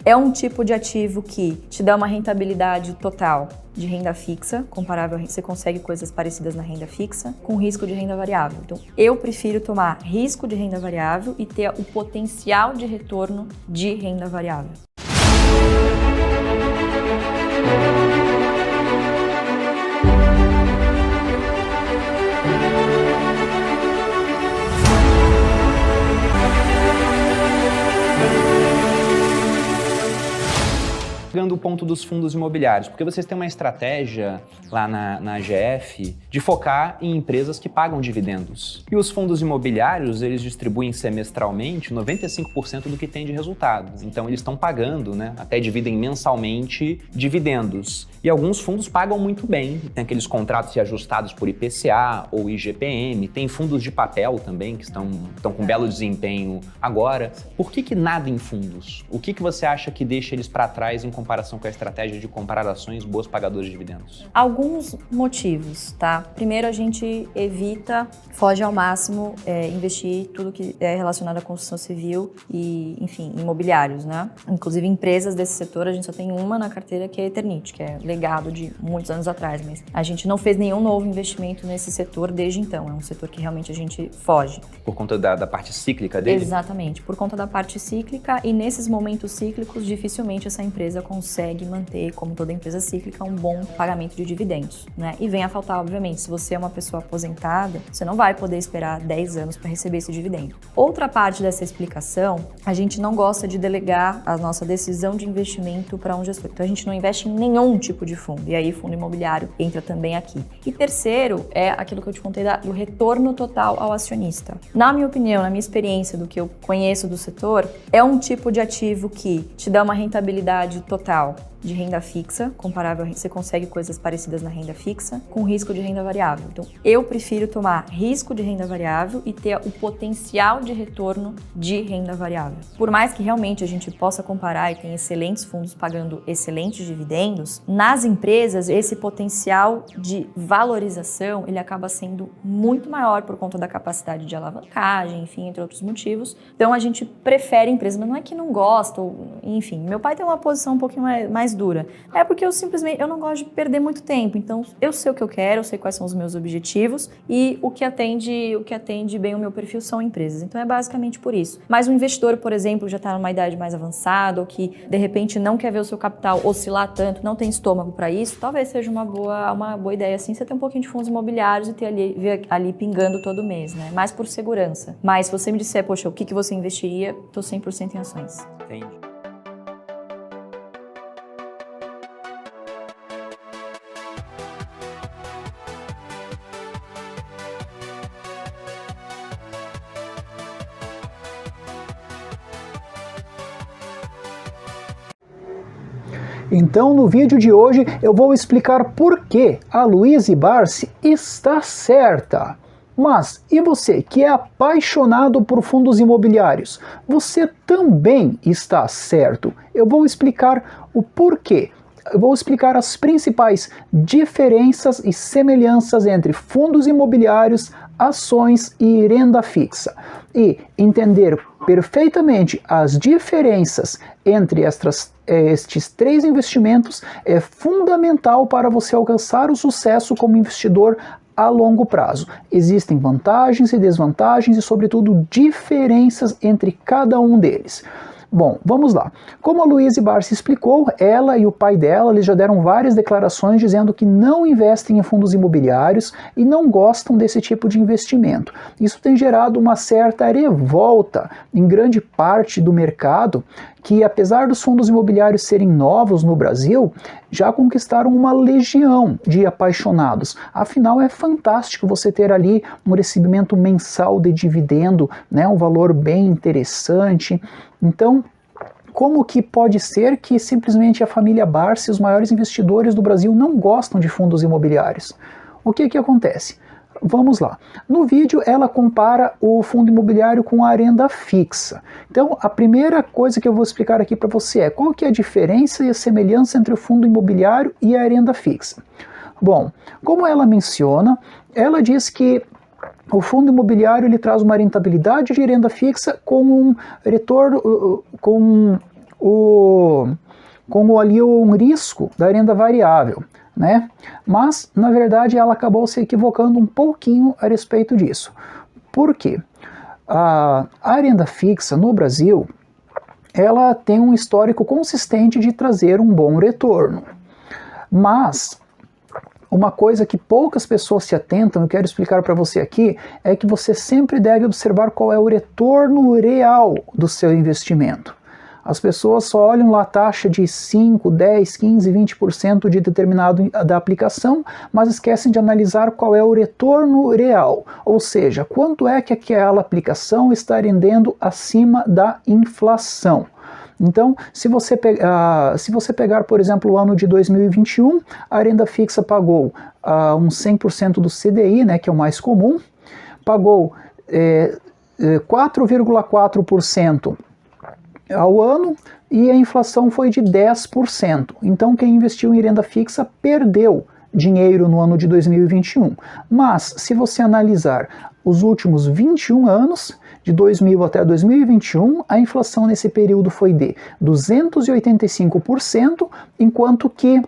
é um tipo de ativo que te dá uma rentabilidade total de renda fixa, comparável, você consegue coisas parecidas na renda fixa, com risco de renda variável. Então, eu prefiro tomar risco de renda variável e ter o potencial de retorno de renda variável. Pegando o ponto dos fundos imobiliários, porque vocês têm uma estratégia lá na AGF de focar em empresas que pagam dividendos. E os fundos imobiliários, eles distribuem semestralmente 95% do que tem de resultado. Então eles estão pagando, né, até dividem mensalmente dividendos. E alguns fundos pagam muito bem, tem aqueles contratos ajustados por IPCA ou IGPM, tem fundos de papel também que estão com belo desempenho agora. Por que nada em fundos? O que você acha que deixa eles para trás em comparação com a estratégia de comprar ações boas pagadoras de dividendos? Alguns motivos, tá? Primeiro, a gente foge ao máximo investir tudo que é relacionado à construção civil e, enfim, imobiliários, né? Inclusive, empresas desse setor, a gente só tem uma na carteira que é a Eternit, que é legado de muitos anos atrás, mas a gente não fez nenhum novo investimento nesse setor desde então. É um setor que realmente a gente foge. Por conta da parte cíclica dele? Exatamente, por conta da parte cíclica, e nesses momentos cíclicos, dificilmente essa empresa consegue manter, como toda empresa cíclica, um bom pagamento de dividendos, né? E vem a faltar, obviamente, se você é uma pessoa aposentada, você não vai poder esperar 10 anos para receber esse dividendo. Outra parte dessa explicação, a gente não gosta de delegar a nossa decisão de investimento para um gestor. Então a gente não investe em nenhum tipo de fundo, e aí fundo imobiliário entra também aqui. E terceiro, é aquilo que eu te contei do retorno total ao acionista. Na minha opinião, na minha experiência do que eu conheço do setor, é um tipo de ativo que te dá uma rentabilidade total de renda fixa, comparável, você consegue coisas parecidas na renda fixa, com risco de renda variável. Então, eu prefiro tomar risco de renda variável e ter o potencial de retorno de renda variável. Por mais que realmente a gente possa comparar e tem excelentes fundos pagando excelentes dividendos, nas empresas esse potencial de valorização, ele acaba sendo muito maior por conta da capacidade de alavancagem, enfim, entre outros motivos. Então, a gente prefere empresas, mas não é que não gosta, enfim. Meu pai tem uma posição um pouquinho mais dura. É porque eu não gosto de perder muito tempo. Então, eu sei o que eu quero, eu sei quais são os meus objetivos e o que atende bem o meu perfil são empresas. Então, é basicamente por isso. Mas um investidor, por exemplo, já está numa idade mais avançada ou que, de repente, não quer ver o seu capital oscilar tanto, não tem estômago para isso, talvez seja uma boa ideia, assim, você ter um pouquinho de fundos imobiliários e ver ali pingando todo mês, né? Mais por segurança. Mas se você me disser, poxa, o que você investiria, estou 100% em ações. Entendi. Então, no vídeo de hoje, eu vou explicar por que a Louise Barsi está certa. Mas, e você que é apaixonado por fundos imobiliários? Você também está certo. Eu vou explicar o porquê. Eu vou explicar as principais diferenças e semelhanças entre fundos imobiliários, ações e renda fixa. E entender perfeitamente as diferenças entre estes três investimentos é fundamental para você alcançar o sucesso como investidor a longo prazo. Existem vantagens e desvantagens e, sobretudo, diferenças entre cada um deles. Bom, vamos lá. Como a Louise Barsi explicou, ela e o pai dela eles já deram várias declarações dizendo que não investem em fundos imobiliários e não gostam desse tipo de investimento. Isso tem gerado uma certa revolta em grande parte do mercado, que apesar dos fundos imobiliários serem novos no Brasil, já conquistaram uma legião de apaixonados. Afinal, é fantástico você ter ali um recebimento mensal de dividendo, né, um valor bem interessante. Então, como que pode ser que simplesmente a família Barsi, os maiores investidores do Brasil, não gostam de fundos imobiliários? O que acontece? Vamos lá. No vídeo ela compara o fundo imobiliário com a renda fixa. Então a primeira coisa que eu vou explicar aqui para você é qual que é a diferença e a semelhança entre o fundo imobiliário e a renda fixa. Bom, como ela menciona, ela diz que o fundo imobiliário ele traz uma rentabilidade de renda fixa com um retorno, com ali um risco da renda variável, né? Mas, na verdade, ela acabou se equivocando um pouquinho a respeito disso. Por quê? A renda fixa no Brasil, ela tem um histórico consistente de trazer um bom retorno. Mas uma coisa que poucas pessoas se atentam, eu quero explicar para você aqui, é que você sempre deve observar qual é o retorno real do seu investimento. As pessoas só olham lá a taxa de 5, 10, 15, 20% de determinado da aplicação, mas esquecem de analisar qual é o retorno real, ou seja, quanto é que aquela aplicação está rendendo acima da inflação. Então, se você pegar, por exemplo, o ano de 2021, a renda fixa pagou uns 100% do CDI, né, que é o mais comum, pagou 4,4% ao ano e a inflação foi de 10%. Então, quem investiu em renda fixa perdeu dinheiro no ano de 2021. Mas, se você analisar os últimos 21 anos, de 2000 até 2021, a inflação nesse período foi de 285%, enquanto que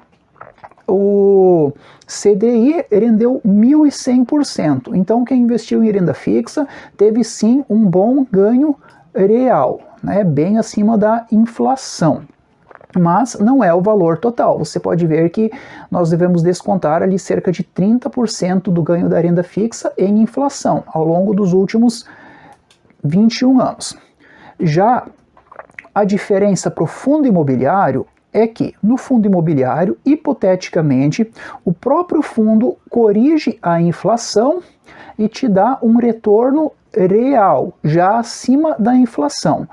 o CDI rendeu 1.100%. Então, quem investiu em renda fixa teve sim um bom ganho real, né, bem acima da inflação. Mas não é o valor total. Você pode ver que nós devemos descontar ali cerca de 30% do ganho da renda fixa em inflação ao longo dos últimos 21 anos. Já a diferença para o fundo imobiliário é que no fundo imobiliário, hipoteticamente, o próprio fundo corrige a inflação e te dá um retorno real, já acima da inflação.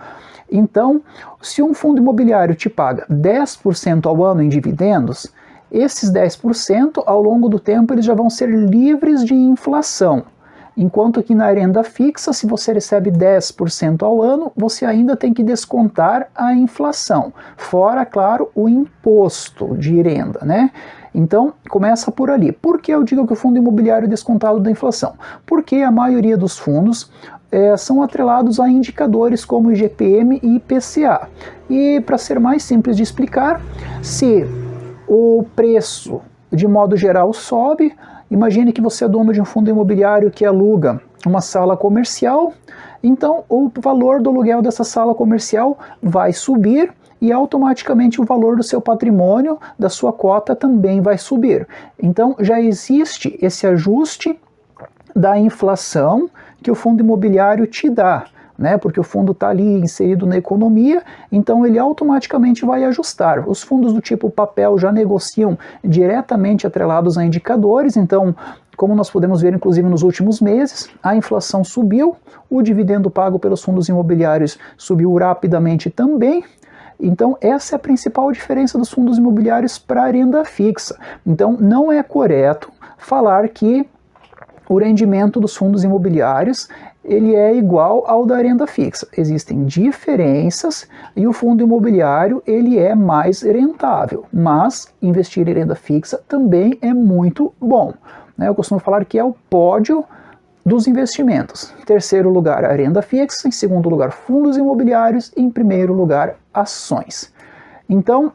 Então, se um fundo imobiliário te paga 10% ao ano em dividendos, esses 10% ao longo do tempo eles já vão ser livres de inflação. Enquanto que na renda fixa, se você recebe 10% ao ano, você ainda tem que descontar a inflação, fora, claro, o imposto de renda, né? Então, começa por ali. Por que eu digo que o fundo imobiliário é descontado da inflação? Porque a maioria dos fundos são atrelados a indicadores como IGPM e IPCA. E, para ser mais simples de explicar, se o preço, de modo geral, sobe, imagine que você é dono de um fundo imobiliário que aluga uma sala comercial, então o valor do aluguel dessa sala comercial vai subir e automaticamente o valor do seu patrimônio, da sua cota, também vai subir. Então já existe esse ajuste da inflação que o fundo imobiliário te dá, né? Porque o fundo está ali inserido na economia, então ele automaticamente vai ajustar. Os fundos do tipo papel já negociam diretamente atrelados a indicadores, então, como nós podemos ver inclusive nos últimos meses, a inflação subiu, o dividendo pago pelos fundos imobiliários subiu rapidamente também. Então, essa é a principal diferença dos fundos imobiliários para a renda fixa. Então, não é correto falar que o rendimento dos fundos imobiliários ele é igual ao da renda fixa. Existem diferenças e o fundo imobiliário ele é mais rentável, mas investir em renda fixa também é muito bom, né? Eu costumo falar que é o pódio dos investimentos. Em terceiro lugar, a renda fixa, em segundo lugar, fundos imobiliários e em primeiro lugar, ações. Então,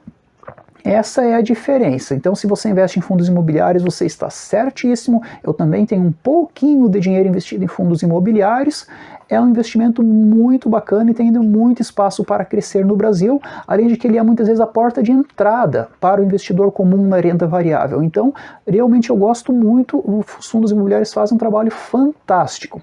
essa é a diferença. Então, se você investe em fundos imobiliários, você está certíssimo. Eu também tenho um pouquinho de dinheiro investido em fundos imobiliários. É um investimento muito bacana e tem ainda muito espaço para crescer no Brasil, além de que ele é muitas vezes a porta de entrada para o investidor comum na renda variável. Então, realmente eu gosto muito, os fundos imobiliários fazem um trabalho fantástico.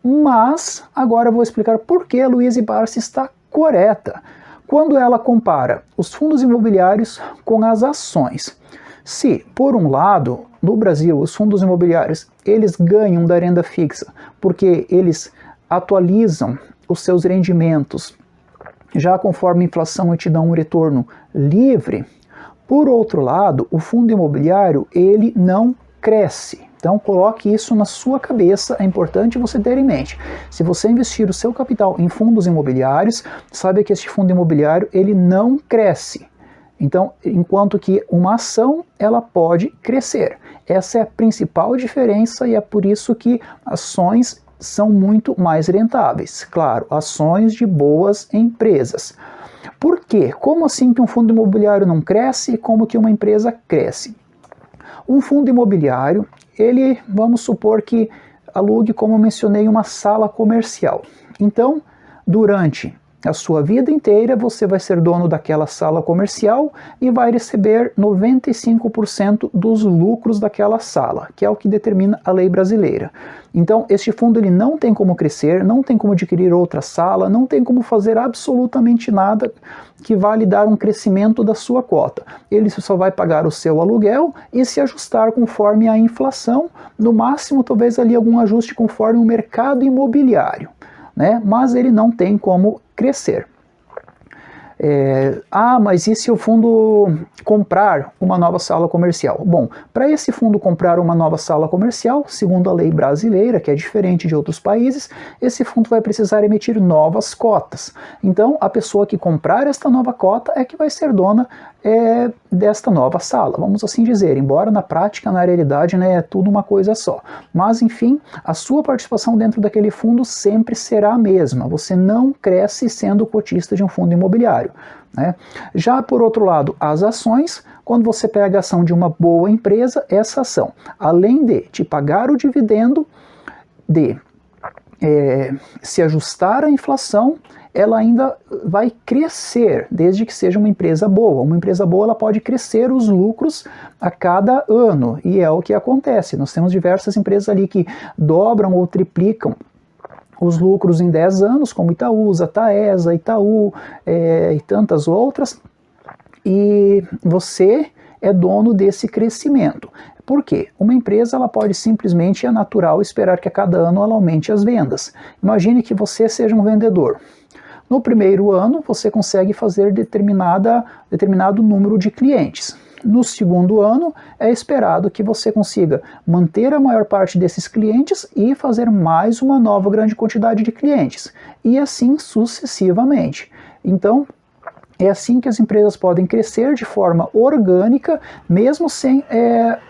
Mas, agora eu vou explicar por que a Louise Barsi está correta quando ela compara os fundos imobiliários com as ações. Se, por um lado, no Brasil, os fundos imobiliários eles ganham da renda fixa porque eles atualizam os seus rendimentos já conforme a inflação e te dão um retorno livre, por outro lado, o fundo imobiliário ele não cresce. Então coloque isso na sua cabeça, é importante você ter em mente. Se você investir o seu capital em fundos imobiliários, saiba que este fundo imobiliário ele não cresce. Então, enquanto que uma ação ela pode crescer. Essa é a principal diferença e é por isso que ações são muito mais rentáveis. Claro, ações de boas empresas. Por quê? Como assim que um fundo imobiliário não cresce e como que uma empresa cresce? Um fundo imobiliário, ele, vamos supor que alugue, como eu mencionei, uma sala comercial. Então, durante a sua vida inteira, você vai ser dono daquela sala comercial e vai receber 95% dos lucros daquela sala, que é o que determina a lei brasileira. Então, este fundo ele não tem como crescer, não tem como adquirir outra sala, não tem como fazer absolutamente nada que vá lhe dar um crescimento da sua cota. Ele só vai pagar o seu aluguel e se ajustar conforme a inflação, no máximo talvez ali algum ajuste conforme o mercado imobiliário, né? Mas ele não tem como crescer. Mas e se o fundo comprar uma nova sala comercial? Bom, para esse fundo comprar uma nova sala comercial, segundo a lei brasileira, que é diferente de outros países, esse fundo vai precisar emitir novas cotas. Então, a pessoa que comprar esta nova cota é que vai ser dona desta nova sala, vamos assim dizer, embora na prática, na realidade, né, é tudo uma coisa só. Mas, enfim, a sua participação dentro daquele fundo sempre será a mesma. Você não cresce sendo cotista de um fundo imobiliário, né? Já por outro lado, as ações, quando você pega a ação de uma boa empresa, essa ação, além de te pagar o dividendo, de se ajustar à inflação, ela ainda vai crescer, desde que seja uma empresa boa. Uma empresa boa ela pode crescer os lucros a cada ano, e é o que acontece. Nós temos diversas empresas ali que dobram ou triplicam os lucros em 10 anos, como Itaúsa, Taesa, Itaú e tantas outras, e você é dono desse crescimento. Por quê? Uma empresa ela pode simplesmente, é natural, esperar que a cada ano ela aumente as vendas. Imagine que você seja um vendedor. No primeiro ano, você consegue fazer determinado número de clientes. No segundo ano, é esperado que você consiga manter a maior parte desses clientes e fazer mais uma nova grande quantidade de clientes. E assim sucessivamente. Então, é assim que as empresas podem crescer de forma orgânica, mesmo sem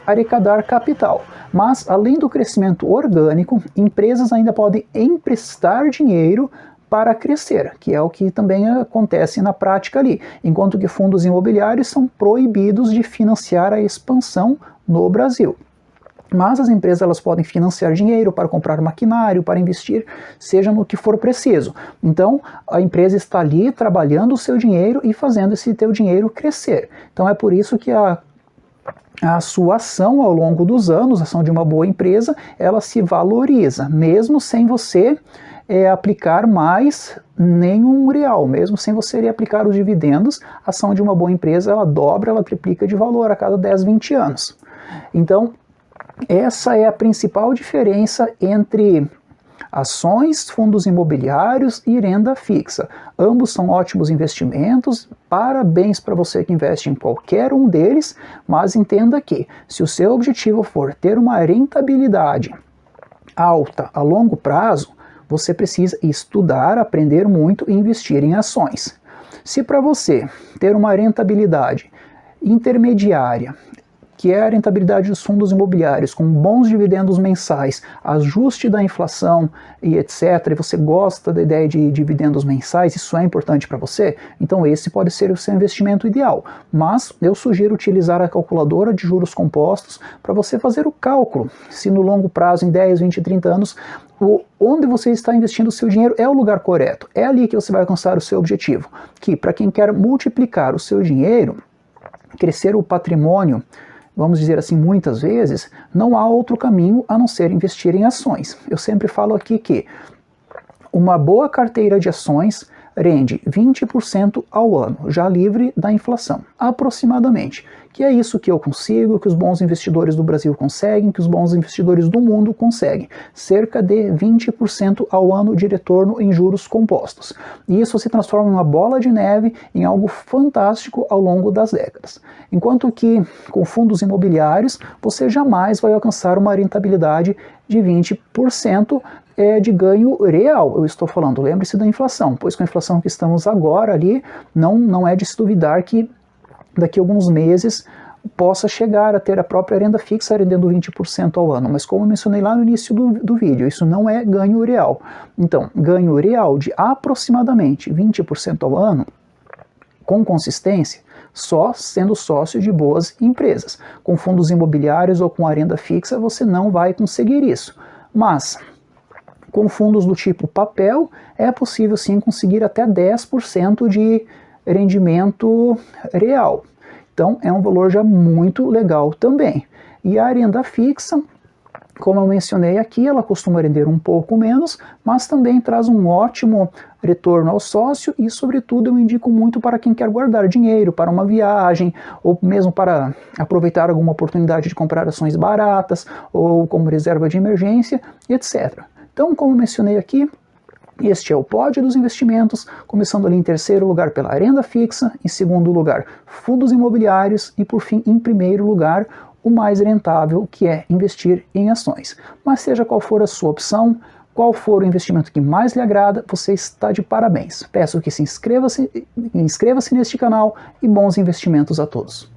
arrecadar capital. Mas, além do crescimento orgânico, empresas ainda podem emprestar dinheiro para crescer, que é o que também acontece na prática ali, enquanto que fundos imobiliários são proibidos de financiar a expansão no Brasil. Mas as empresas elas podem financiar dinheiro para comprar maquinário, para investir, seja no que for preciso. Então, a empresa está ali trabalhando o seu dinheiro e fazendo esse teu dinheiro crescer. Então, é por isso que a sua ação ao longo dos anos, a ação de uma boa empresa, ela se valoriza, mesmo sem você aplicar mais nenhum real, mesmo sem você aplicar os dividendos, a ação de uma boa empresa, ela dobra, ela triplica de valor a cada 10, 20 anos. Então, essa é a principal diferença entre ações, fundos imobiliários e renda fixa. Ambos são ótimos investimentos, parabéns para você que investe em qualquer um deles, mas entenda que, se o seu objetivo for ter uma rentabilidade alta a longo prazo, você precisa estudar, aprender muito e investir em ações. Se para você ter uma rentabilidade intermediária, que é a rentabilidade dos fundos imobiliários, com bons dividendos mensais, ajuste da inflação e etc., e você gosta da ideia de dividendos mensais, isso é importante para você, então esse pode ser o seu investimento ideal. Mas eu sugiro utilizar a calculadora de juros compostos para você fazer o cálculo, se no longo prazo, em 10, 20, 30 anos, onde você está investindo o seu dinheiro é o lugar correto. É ali que você vai alcançar o seu objetivo, que para quem quer multiplicar o seu dinheiro, crescer o patrimônio, vamos dizer assim, muitas vezes, não há outro caminho a não ser investir em ações. Eu sempre falo aqui que uma boa carteira de ações rende 20% ao ano, já livre da inflação, aproximadamente. Que é isso que eu consigo, que os bons investidores do Brasil conseguem, que os bons investidores do mundo conseguem. Cerca de 20% ao ano de retorno em juros compostos. E isso se transforma em uma bola de neve, em algo fantástico ao longo das décadas. Enquanto que com fundos imobiliários, você jamais vai alcançar uma rentabilidade de 20% de ganho real, eu estou falando. Lembre-se da inflação, pois com a inflação que estamos agora ali, não é de se duvidar que daqui a alguns meses possa chegar a ter a própria renda fixa rendendo 20% ao ano. Mas como eu mencionei lá no início do vídeo, isso não é ganho real. Então, ganho real de aproximadamente 20% ao ano, com consistência, só sendo sócio de boas empresas. Com fundos imobiliários ou com a renda fixa, você não vai conseguir isso. Mas com fundos do tipo papel, é possível sim conseguir até 10% de rendimento real. Então é um valor já muito legal também. E a renda fixa, como eu mencionei aqui, ela costuma render um pouco menos, mas também traz um ótimo retorno ao sócio e, sobretudo, eu indico muito para quem quer guardar dinheiro para uma viagem ou mesmo para aproveitar alguma oportunidade de comprar ações baratas ou como reserva de emergência, etc. Então, como eu mencionei aqui, este é o pódio dos investimentos, começando ali em terceiro lugar pela renda fixa, em segundo lugar fundos imobiliários e por fim, em primeiro lugar, o mais rentável, que é investir em ações. Mas seja qual for a sua opção, qual for o investimento que mais lhe agrada, você está de parabéns. Peço que se inscreva-se neste canal e bons investimentos a todos.